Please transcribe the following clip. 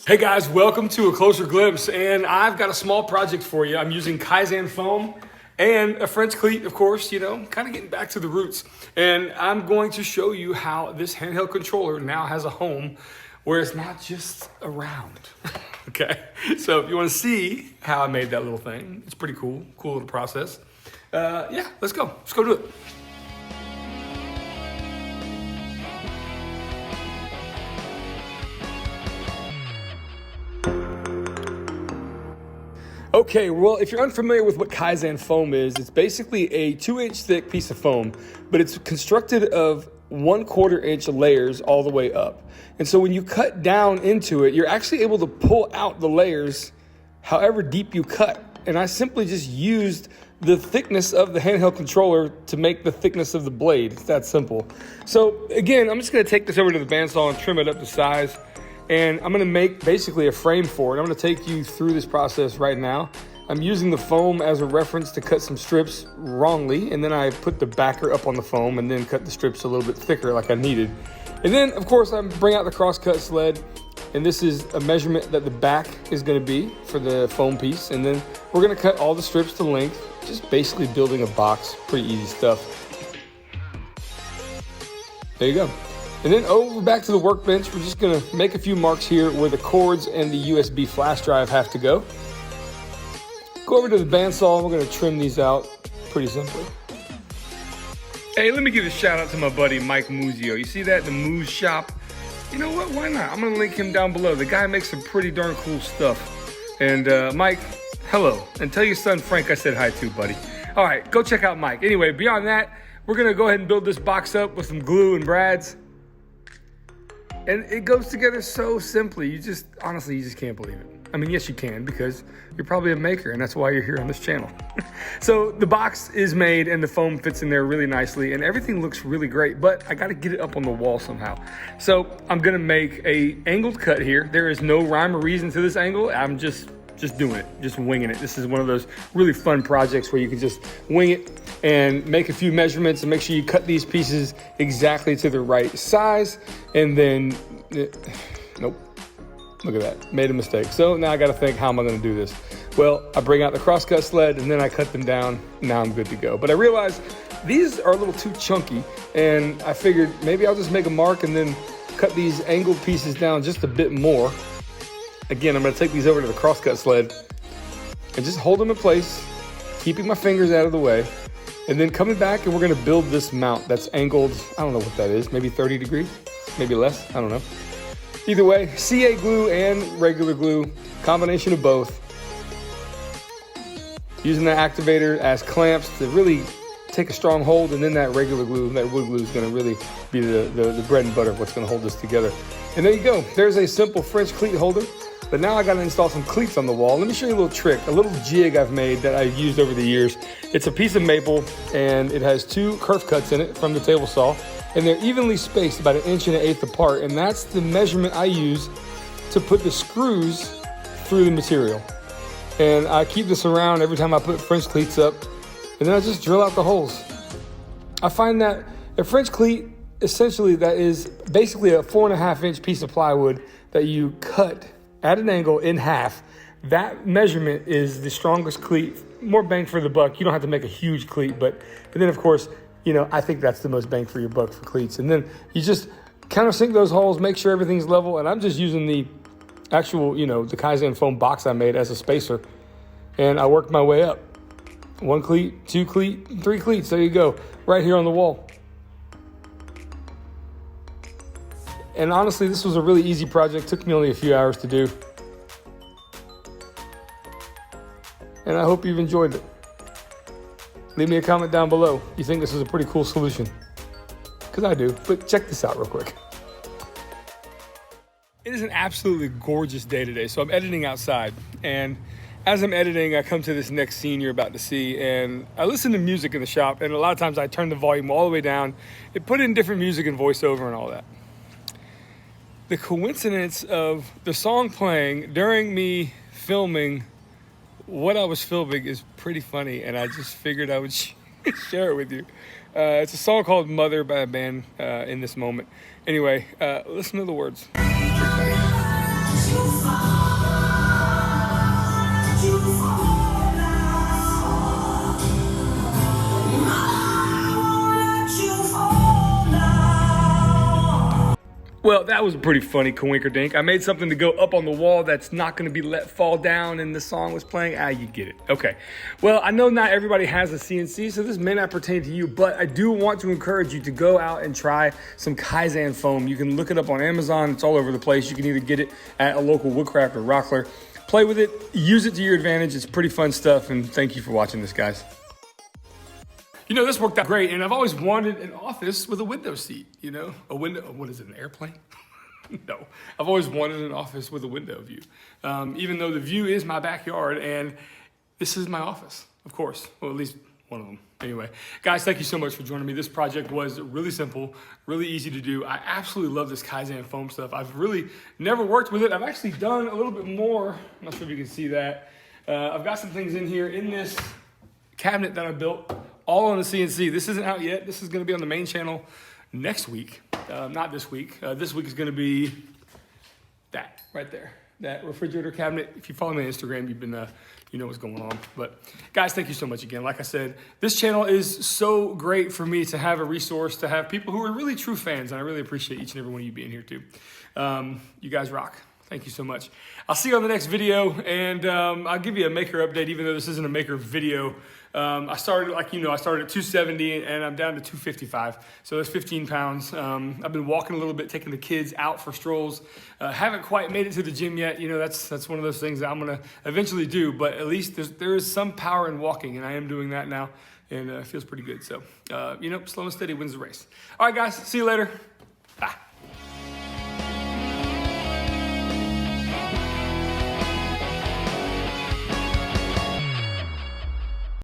Hey guys, welcome to A Closer Glimpse, and I've got a small project for you. I'm using KAIZEN foam and a French cleat, of course, kind of getting back to the roots. And I'm going to show you how this handheld controller now has a home where it's not just around. Okay, so if you want to see how I made that little thing, it's pretty cool little process. Yeah, let's go do it. Okay, well, if you're unfamiliar with what KAIZEN foam is, it's basically a 2-inch thick piece of foam, but it's constructed of 1/4 inch layers all the way up. And so when you cut down into it, you're actually able to pull out the layers however deep you cut. And I simply just used the thickness of the handheld controller to make the thickness of the blade. It's that simple. So again, I'm just gonna take this over to the bandsaw and trim it up to size. And I'm gonna make basically a frame for it. I'm gonna take you through this process right now. I'm using the foam as a reference to cut some strips wrongly, and then I put the backer up on the foam and then cut the strips a little bit thicker like I needed. And then, of course, I bring out the crosscut sled, and this is a measurement that the back is gonna be for the foam piece. And then we're gonna cut all the strips to length, just basically building a box, pretty easy stuff. There you go. And then over back to the workbench, we're just gonna make a few marks here where the cords and the USB flash drive have to go. Go over to the bandsaw, we're gonna trim these out pretty simply. Hey, let me give a shout out to my buddy Mike Muzio. You see that, the Muz shop? You know what, why not? I'm gonna link him down below. The guy makes some pretty darn cool stuff. And Mike, hello. And tell your son Frank I said hi too, buddy. All right, go check out Mike. Anyway, beyond that, we're gonna go ahead and build this box up with some glue and brads. And it goes together so simply, honestly, you just can't believe it. I mean, yes, you can, because you're probably a maker, and that's why you're here on this channel. So the box is made, and the foam fits in there really nicely, and everything looks really great, but I gotta get it up on the wall somehow. So I'm gonna make a angled cut here. There is no rhyme or reason to this angle. I'm just doing it, just winging it. This is one of those really fun projects where you can just wing it and make a few measurements and make sure you cut these pieces exactly to the right size. And then, nope, look at that, made a mistake. So now I gotta think, how am I gonna do this? Well, I bring out the crosscut sled and then I cut them down. Now I'm good to go. But I realized these are a little too chunky, and I figured maybe I'll just make a mark and then cut these angled pieces down just a bit more. Again, I'm gonna take these over to the crosscut sled and just hold them in place, keeping my fingers out of the way, and then coming back and we're gonna build this mount that's angled, I don't know what that is, maybe 30 degrees, maybe less, I don't know. Either way, CA glue and regular glue, combination of both. Using the activator as clamps to really take a strong hold, and then that regular glue, that wood glue is gonna really be the bread and butter of what's gonna hold this together. And there you go, there's a simple French cleat holder. But now I gotta install some cleats on the wall. Let me show you a little trick, a little jig I've made that I've used over the years. It's a piece of maple, and it has 2 kerf cuts in it from the table saw, and they're evenly spaced about 1 1/8 inches apart, and that's the measurement I use to put the screws through the material. And I keep this around every time I put French cleats up, and then I just drill out the holes. I find that a French cleat, essentially, that is basically a 4.5 inch piece of plywood that you cut at an angle in half. That measurement is the strongest cleat, more bang for the buck. You don't have to make a huge cleat, but then of course, I think that's the most bang for your buck for cleats. And then you just countersink those holes, make sure everything's level. And I'm just using the actual, the KAIZEN foam box I made as a spacer. And I worked my way up. 1 cleat, 2 cleat, 3 cleats, there you go, right here on the wall. And honestly, this was a really easy project. Took me only a few hours to do. And I hope you've enjoyed it. Leave me a comment down below. You think this is a pretty cool solution? Because I do, but check this out real quick. It is an absolutely gorgeous day today. So I'm editing outside, and as I'm editing, I come to this next scene you're about to see, and I listen to music in the shop, and a lot of times I turn the volume all the way down and put in different music and voiceover and all that. The coincidence of the song playing during me filming what I was filming is pretty funny, and I just figured I would share it with you. It's a song called Mother by a band in this moment. Anyway, listen to the words. It's pretty funny. Well, that was a pretty funny coinkerdink. I made something to go up on the wall that's not going to be let fall down, and the song was playing. You get it. Okay. Well, I know not everybody has a CNC, so this may not pertain to you, but I do want to encourage you to go out and try some KAIZEN foam. You can look it up on Amazon. It's all over the place. You can either get it at a local Woodcraft or Rockler. Play with it. Use it to your advantage. It's pretty fun stuff, and thank you for watching this, guys. You know, this worked out great, and I've always wanted an office with a window seat, you know? A window, what is it, an airplane? No, I've always wanted an office with a window view. Even though the view is my backyard, and this is my office, of course. Well, at least one of them. Anyway, guys, thank you so much for joining me. This project was really simple, really easy to do. I absolutely love this KAIZEN foam stuff. I've really never worked with it. I've actually done a little bit more. I'm not sure if you can see that. I've got some things in here in this cabinet that I built, all on the CNC. This isn't out yet. This is going to be on the main channel next week, not this week. This week is going to be that right there, that refrigerator cabinet. If you follow me on Instagram, you've been, you know what's going on. But guys, thank you so much again. Like I said, this channel is so great for me to have a resource, to have people who are really true fans, and I really appreciate each and every one of you being here too. You guys rock. Thank you so much. I'll see you on the next video, and I'll give you a maker update, even though this isn't a maker video. I started, like, you know, I started at 270 and I'm down to 255. So that's 15 pounds. I've been walking a little bit, taking the kids out for strolls. Haven't quite made it to the gym yet. You know, that's one of those things that I'm going to eventually do, but at least there is some power in walking, and I am doing that now, and it feels pretty good. So, you know, slow and steady wins the race. All right, guys, see you later. Bye.